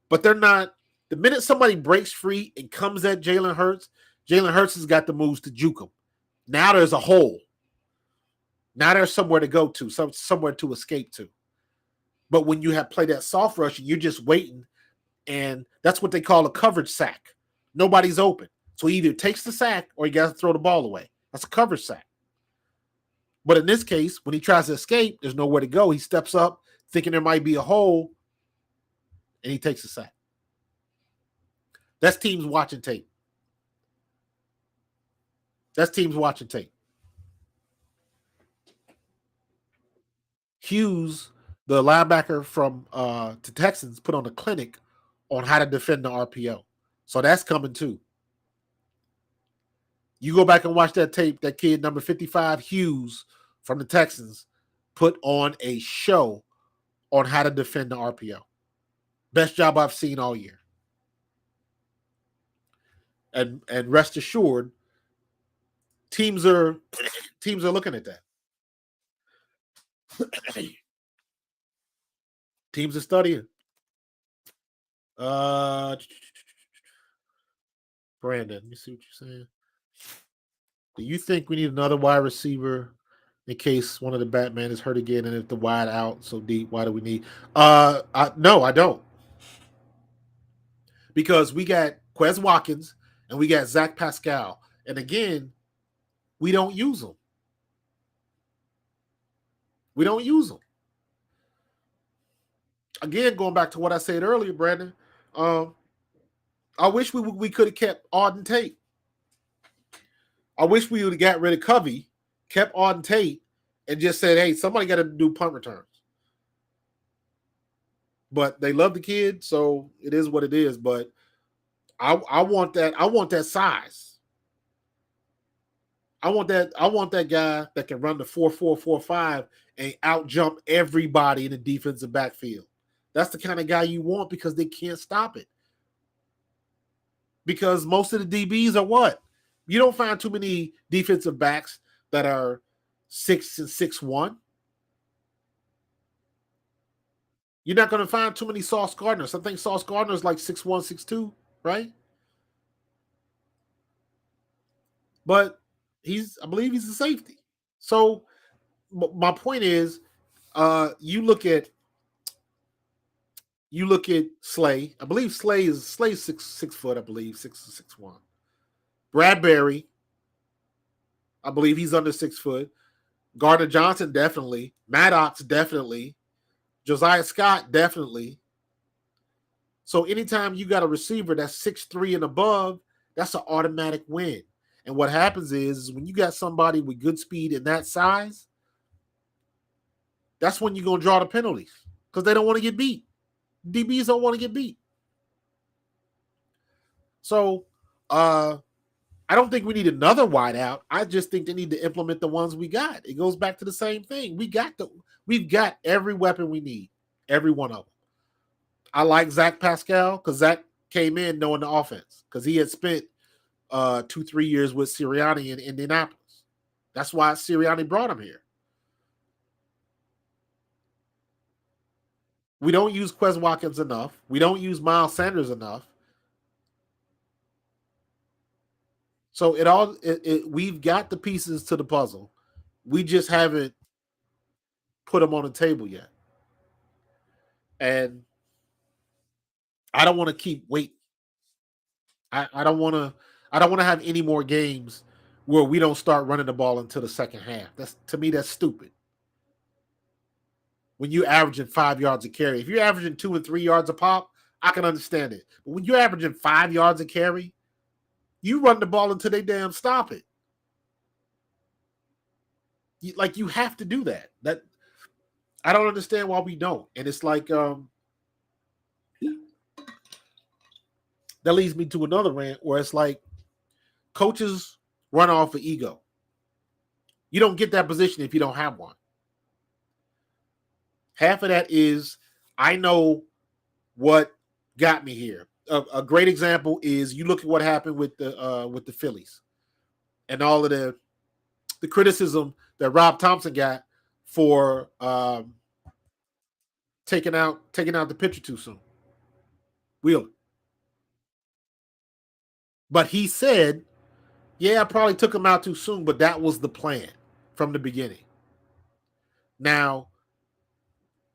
but they're not. The minute somebody breaks free and comes at Jalen Hurts has got the moves to juke him. Now there's a hole. Now there's somewhere to go to, somewhere to escape to. But when you have played that soft rush, you're just waiting, and that's what they call a coverage sack. Nobody's open. So he either takes the sack or he got to throw the ball away. That's a coverage sack. But in this case, when he tries to escape, there's nowhere to go. He steps up thinking there might be a hole, and he takes a sack. That's teams watching tape. Hughes, the linebacker from the Texans, put on a clinic on how to defend the RPO. So that's coming too. You go back and watch that tape, that kid, number 55, Hughes from the Texans, put on a show on how to defend the RPO. Best job I've seen all year. And rest assured, teams are looking at that. Teams are studying. Brandon, let me see what you're saying. Do you think we need another wide receiver in case one of the Batman is hurt again, and if the wide out so deep, why do we need? No, I don't, because we got Quez Watkins and we got Zach Pascal, and again, we don't use them. We don't use them. Again, going back to what I said earlier, Brandon. I wish we could have kept Auden Tate. I wish we would have got rid of Covey, kept Auden Tate, and just said, "Hey, somebody got to do punt returns." But they love the kid, so it is what it is. But I want that. I want that size. I want that guy that can run the 4.445 and out jump everybody in the defensive backfield. That's the kind of guy you want, because they can't stop it. Because most of the DBs are what? You don't find too many defensive backs that are 6 and 6'1". You're not going to find too many Sauce Gardners. I think Sauce Gardner is like 6'1", 6'2", right? But I believe he's a safety. So my point is, you look at Slay. I believe Slay's 6 foot. I believe 6'1". Bradbury, I believe he's under 6 foot. Gardner Johnson, definitely. Maddox, definitely. Josiah Scott, definitely. So anytime you got a receiver that's 6'3" and above, that's an automatic win. And what happens is when you got somebody with good speed and that size, that's when you're going to draw the penalties, because they don't want to get beat. DBs don't want to get beat. So I don't think we need another wideout. I just think they need to implement the ones we got. It goes back to the same thing. We've got every weapon we need, every one of them. I like Zach Pascal because Zach came in knowing the offense, because he had spent 2-3 years with Sirianni in Indianapolis. That's why Sirianni brought him here. We don't use Quez Watkins enough. We don't use Miles Sanders enough. So we've got the pieces to the puzzle. We just haven't put them on the table yet. And I don't want to keep waiting. I don't want to have any more games where we don't start running the ball until the second half. To me, that's stupid. When you're averaging 5 yards a carry, if you're averaging 2 and 3 yards a pop, I can understand it. But when you're averaging 5 yards a carry, you run the ball until they damn stop it. You have to do that. That I don't understand why we don't. And it's like that leads me to another rant where it's like coaches run off of ego. You don't get that position if you don't have one. Half of that is, I know what got me here. A great example is you look at what happened with the Phillies and all of the criticism that Rob Thompson got for taking out the pitcher too soon. Wheeler. But he said, yeah, I probably took him out too soon, but that was the plan from the beginning. Now,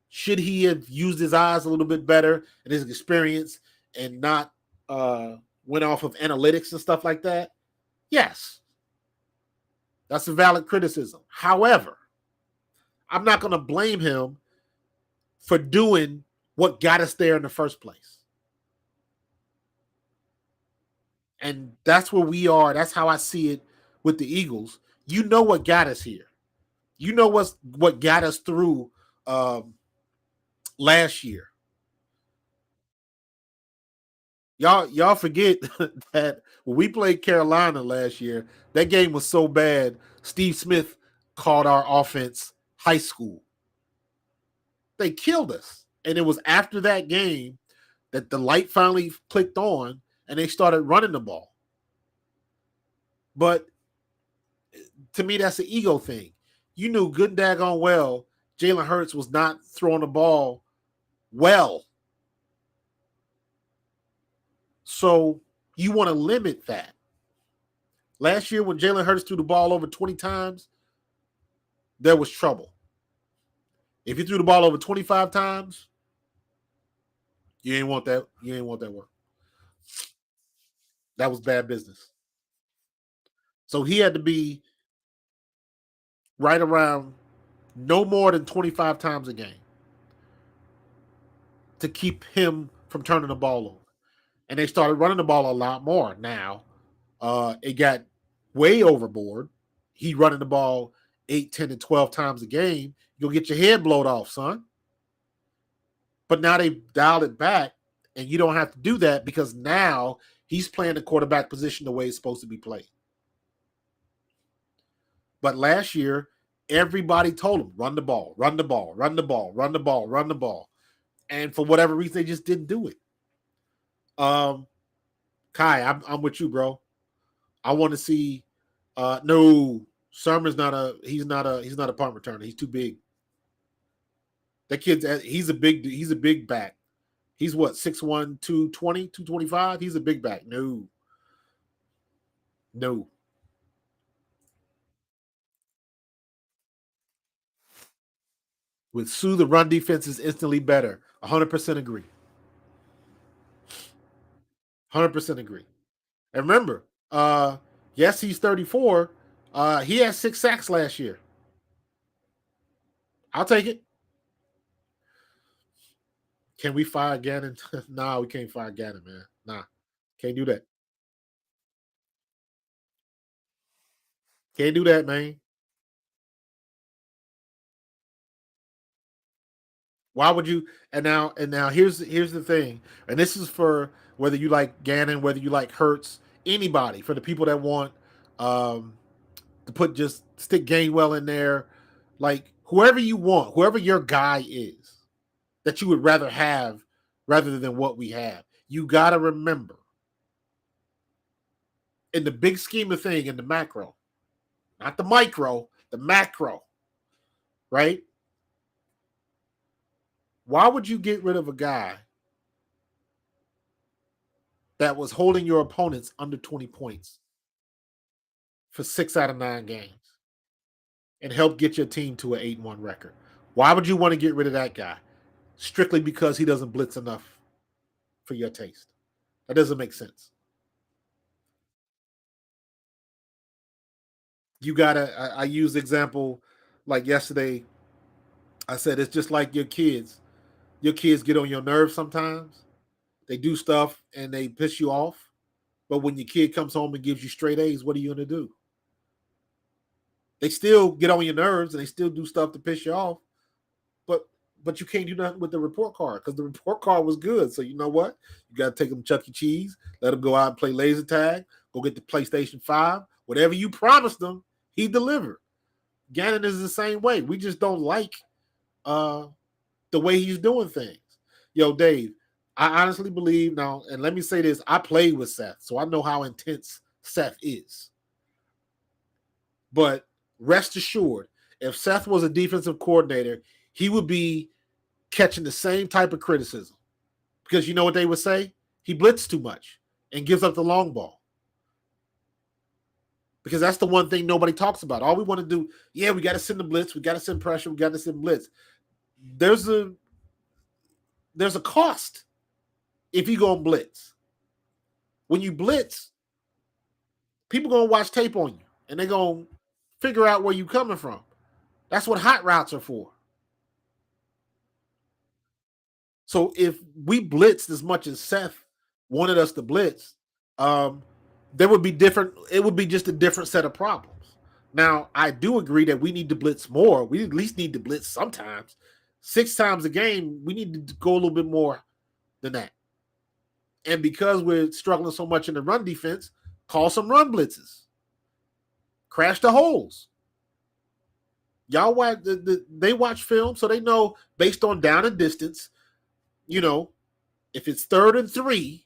should he have used his eyes a little bit better and his experience and not went off of analytics and stuff like that? Yes. That's a valid criticism. However, I'm not going to blame him for doing what got us there in the first place. And that's where we are. That's how I see it with the Eagles. You know what got us here. You know what got us through last year. Y'all forget that when we played Carolina last year, that game was so bad, Steve Smith called our offense high school. They killed us. And it was after that game that the light finally clicked on and they started running the ball. But to me, that's an ego thing. You knew good and daggone well Jalen Hurts was not throwing the ball well. So you want to limit that. Last year when Jalen Hurts threw the ball over 20 times, there was trouble. If you threw the ball over 25 times, you ain't want that. You ain't want that work. That was bad business. So he had to be right around no more than 25 times a game to keep him from turning the ball over. And they started running the ball a lot more. Now, it got way overboard. He running the ball 8, 10, and 12 times a game. You'll get your head blowed off, son. But now they've dialed it back, and you don't have to do that because now he's playing the quarterback position the way it's supposed to be played. But last year, everybody told him, run the ball, run the ball, run the ball, run the ball, run the ball. And for whatever reason, they just didn't do it. Kai, I'm with you, bro. I want to see. No, Summer's he's not a punt returner. He's too big. That kid's he's a big back. He's what, 6'1", 220, 225? He's a big back. No. With Suh, the run defense is instantly better. 100% agree. 100% agree. And remember, yes, he's 34. He had 6 sacks last year. I'll take it. Can we fire Gannon? Nah, we can't fire Gannon, man. Nah, can't do that. Can't do that, man. Why would you? And now here's the thing, and this is for whether you like Gannon, whether you like Hurts, anybody, for the people that want um, to put just stick Gainwell in there, like whoever you want, whoever your guy is that you would rather have rather than what we have. You got to remember in the big scheme of thing, in the macro, not the micro, the macro, right? Why would you get rid of a guy that was holding your opponents under 20 points for 6 out of 9 games and help get your team to an 8-1 record? Why would you want to get rid of that guy? Strictly because he doesn't blitz enough for your taste. That doesn't make sense. You gotta. I use example like yesterday. I said it's just like your kids. Your kids get on your nerves sometimes. They do stuff and they piss you off. But when your kid comes home and gives you straight A's, what are you gonna do? They still get on your nerves and they still do stuff to piss you off. But you can't do nothing with the report card because the report card was good. So you know what? You got to take them to Chuck E. Cheese, let them go out and play laser tag, go get the PlayStation 5. Whatever you promised them, he delivered. Gannon is the same way. We just don't like the way he's doing things. Yo, Dave, I honestly believe now, and let me say this, I played with Seth, so I know how intense Seth is. But rest assured, if Seth was a defensive coordinator, he would be catching the same type of criticism. Because you know what they would say? He blitzes too much and gives up the long ball. Because that's the one thing nobody talks about. All we want to do, yeah, we got to send the blitz, we got to send pressure, we got to send blitz. There's a cost if you go and blitz. When you blitz, people going to watch tape on you and they're going to figure out where you're coming from. That's what hot routes are for. So if we blitzed as much as Seth wanted us to blitz, there would be different. It would be just a different set of problems. Now, I do agree that we need to blitz more. We at least need to blitz sometimes. 6 times a game, we need to go a little bit more than that. And because we're struggling so much in the run defense, call some run blitzes. Crash the holes. Y'all watch they watch film, so they know based on down and distance, you know, if it's 3rd and 3,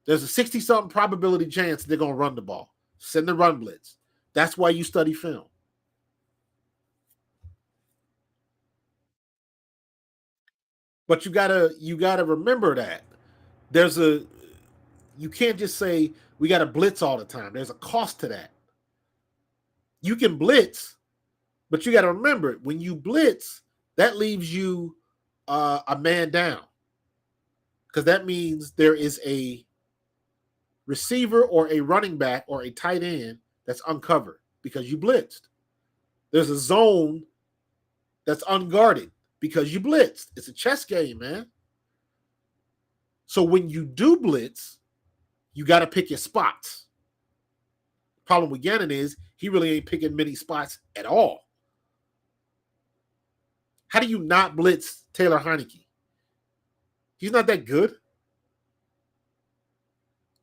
there's a 60-something probability chance they're going to run the ball. Send the run blitz. That's why you study film. But you gotta remember that you can't just say we got to blitz all the time. There's a cost to that. You can blitz, but you got to remember, when you blitz, that leaves you a man down, because that means there is a receiver or a running back or a tight end that's uncovered because you blitzed. There's a zone that's unguarded because you blitzed. It's a chess game, man. So when you do blitz, you got to pick your spots. Problem with Gannon is he really ain't picking many spots at all. How do you not blitz Taylor Heineke? He's not that good.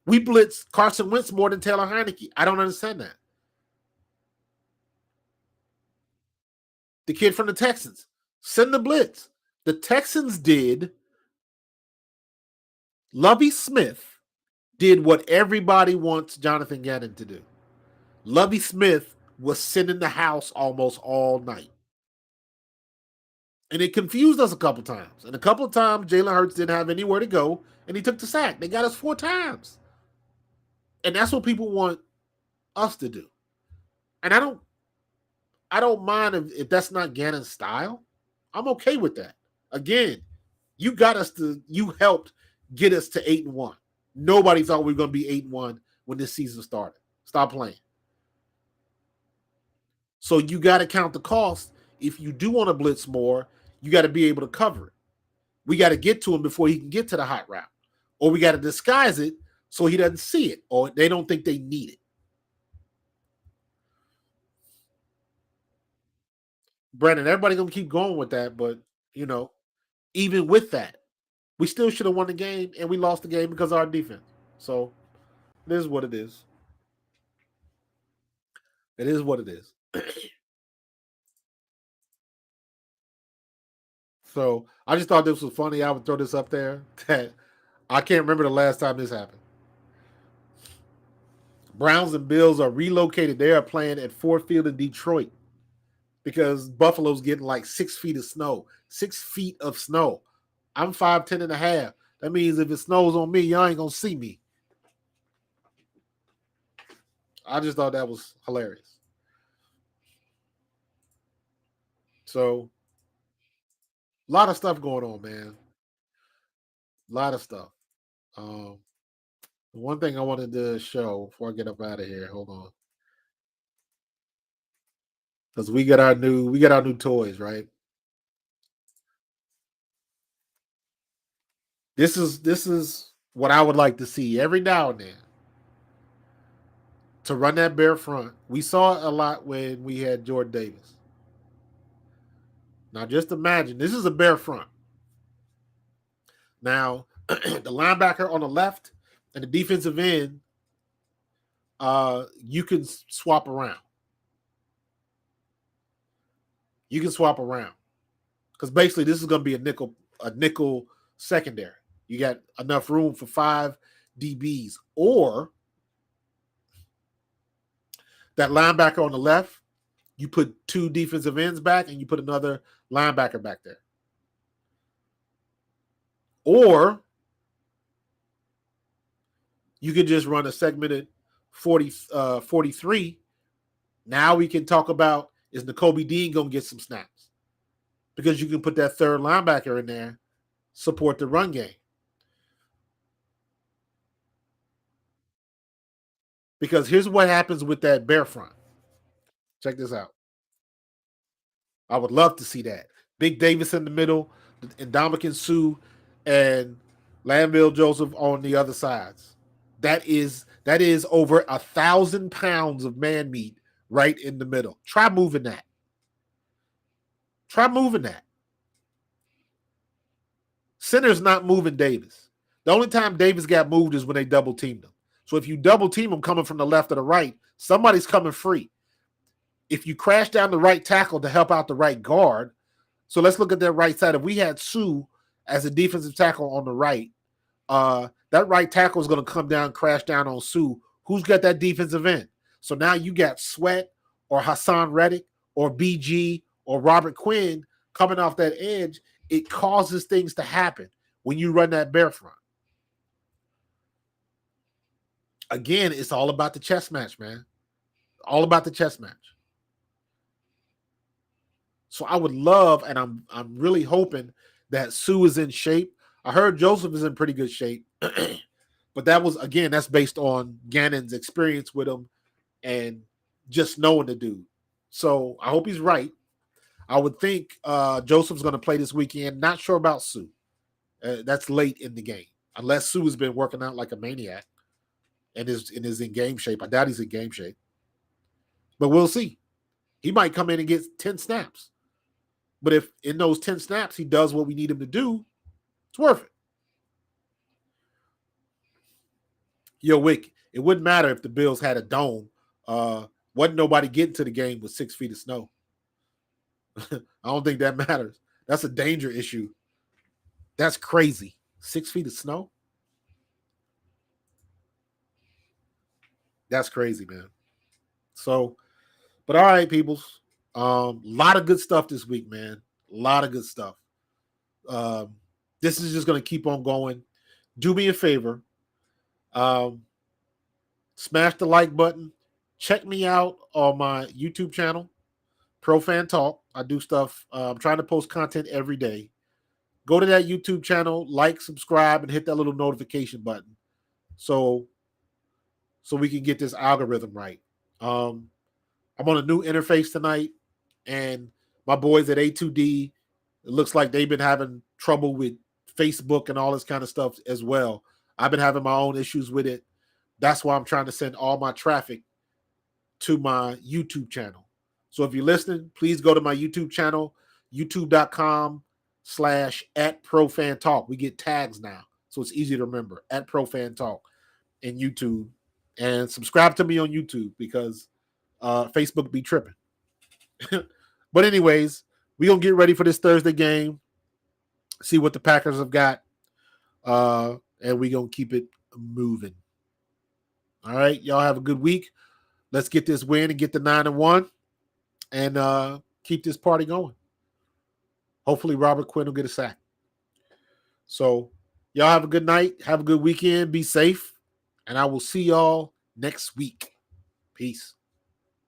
We blitz Carson Wentz more than Taylor Heineke. I don't understand that. The kid from the Texans, send the blitz. The Texans did. Lovie Smith did what everybody wants Jonathan Gannon to do. Lovie Smith was sitting in the house almost all night. And it confused us a couple times. And a couple of times, Jalen Hurts didn't have anywhere to go, and he took the sack. They got us 4 times. And that's what people want us to do. And I don't mind if that's not Gannon's style. I'm okay with that. Again, you helped get us to 8-1. Nobody thought we were going to be 8-1 when this season started. Stop playing. So you got to count the cost. If you do want to blitz more, you got to be able to cover it. We got to get to him before he can get to the hot route. Or we got to disguise it so he doesn't see it, or they don't think they need it. Brandon, everybody going to keep going with that, but, even with that, we still should have won the game, and we lost the game because of our defense. So it is what it is. It is what it is. So I just thought this was funny. I would throw this up there. That I can't remember the last time this happened. Browns and Bills are relocated. They are playing at Ford Field in Detroit because Buffalo's getting like 6 feet of snow. 6 feet of snow. I'm 5'10" and a half. That means if it snows on me, y'all ain't going to see me. I just thought that was hilarious. So, a lot of stuff going on, man. A lot of stuff. One thing I wanted to show before I get up out of here, hold on. Because we got our new toys, right? This is what I would like to see every now and then. To run that bare front. We saw it a lot when we had Jordan Davis. Now just imagine, this is a bare front. Now, the linebacker on the left and the defensive end, you can swap around. You can swap around. Because basically this is going to be a nickel secondary. You got enough room for 5 DBs. Or that linebacker on the left, you put 2 defensive ends back and you put another linebacker back there. Or you could just run a segmented 43. Now we can talk about, is Nakobe Dean going to get some snaps? Because you can put that third linebacker in there, support the run game. Because here's what happens with that bare front. Check this out. I would love to see that. Big Davis in the middle, and Ndamukong Suh and Linval Joseph on the other sides. That is over 1,000 pounds of man meat right in the middle. Try moving that. Center's not moving Davis. The only time Davis got moved is when they double teamed him. So if you double team him coming from the left or the right, somebody's coming free. If you crash down the right tackle to help out the right guard, so let's look at that right side. If we had Suh as a defensive tackle on the right, that right tackle is going to come down, crash down on Suh. Who's got that defensive end? So now you got Sweat or Hassan Reddick or BG or Robert Quinn coming off that edge. It causes things to happen when you run that bare front. Again, it's all about the chess match, man. All about the chess match. So I would love, and I'm really hoping that Suh is in shape. I heard Joseph is in pretty good shape, but that's based on Gannon's experience with him and just knowing the dude. So I hope he's right. I would think Joseph's going to play this weekend. Not sure about Suh. That's late in the game, unless Suh has been working out like a maniac and is in game shape. I doubt he's in game shape, but we'll see. He might come in and get 10 snaps. But if in those 10 snaps he does what we need him to do, it's worth it. Yo, Wick, it wouldn't matter if the Bills had a dome. Wasn't nobody getting to the game with 6 feet of snow. I don't think that matters. That's a danger issue. That's crazy. 6 feet of snow? That's crazy, man. So, but all right, peoples. Lot of good stuff this week, man. A lot of good stuff. This is just going to keep on going. Do me a favor. Smash the like button. Check me out on my YouTube channel, Pro Fan Talk. I do stuff. I'm trying to post content every day. Go to that YouTube channel, like, subscribe, and hit that little notification button so we can get this algorithm right. I'm on a new interface tonight, and my boys at A2D, it looks like they've been having trouble with Facebook and all this kind of stuff as well. I've been having my own issues with it. That's why I'm trying to send all my traffic to my YouTube channel. So if you're listening, please go to my YouTube channel, youtube.com/@ProFanTalk. We get tags now, so it's easy to remember, @ProFanTalk in YouTube. And subscribe to me on YouTube because Facebook be tripping. But anyways, we're going to get ready for this Thursday game, see what the Packers have got, and we're going to keep it moving. All right, y'all have a good week. Let's get this win and get the 9-1 and keep this party going. Hopefully Robert Quinn will get a sack. So y'all have a good night. Have a good weekend. Be safe. And I will see y'all next week. Peace.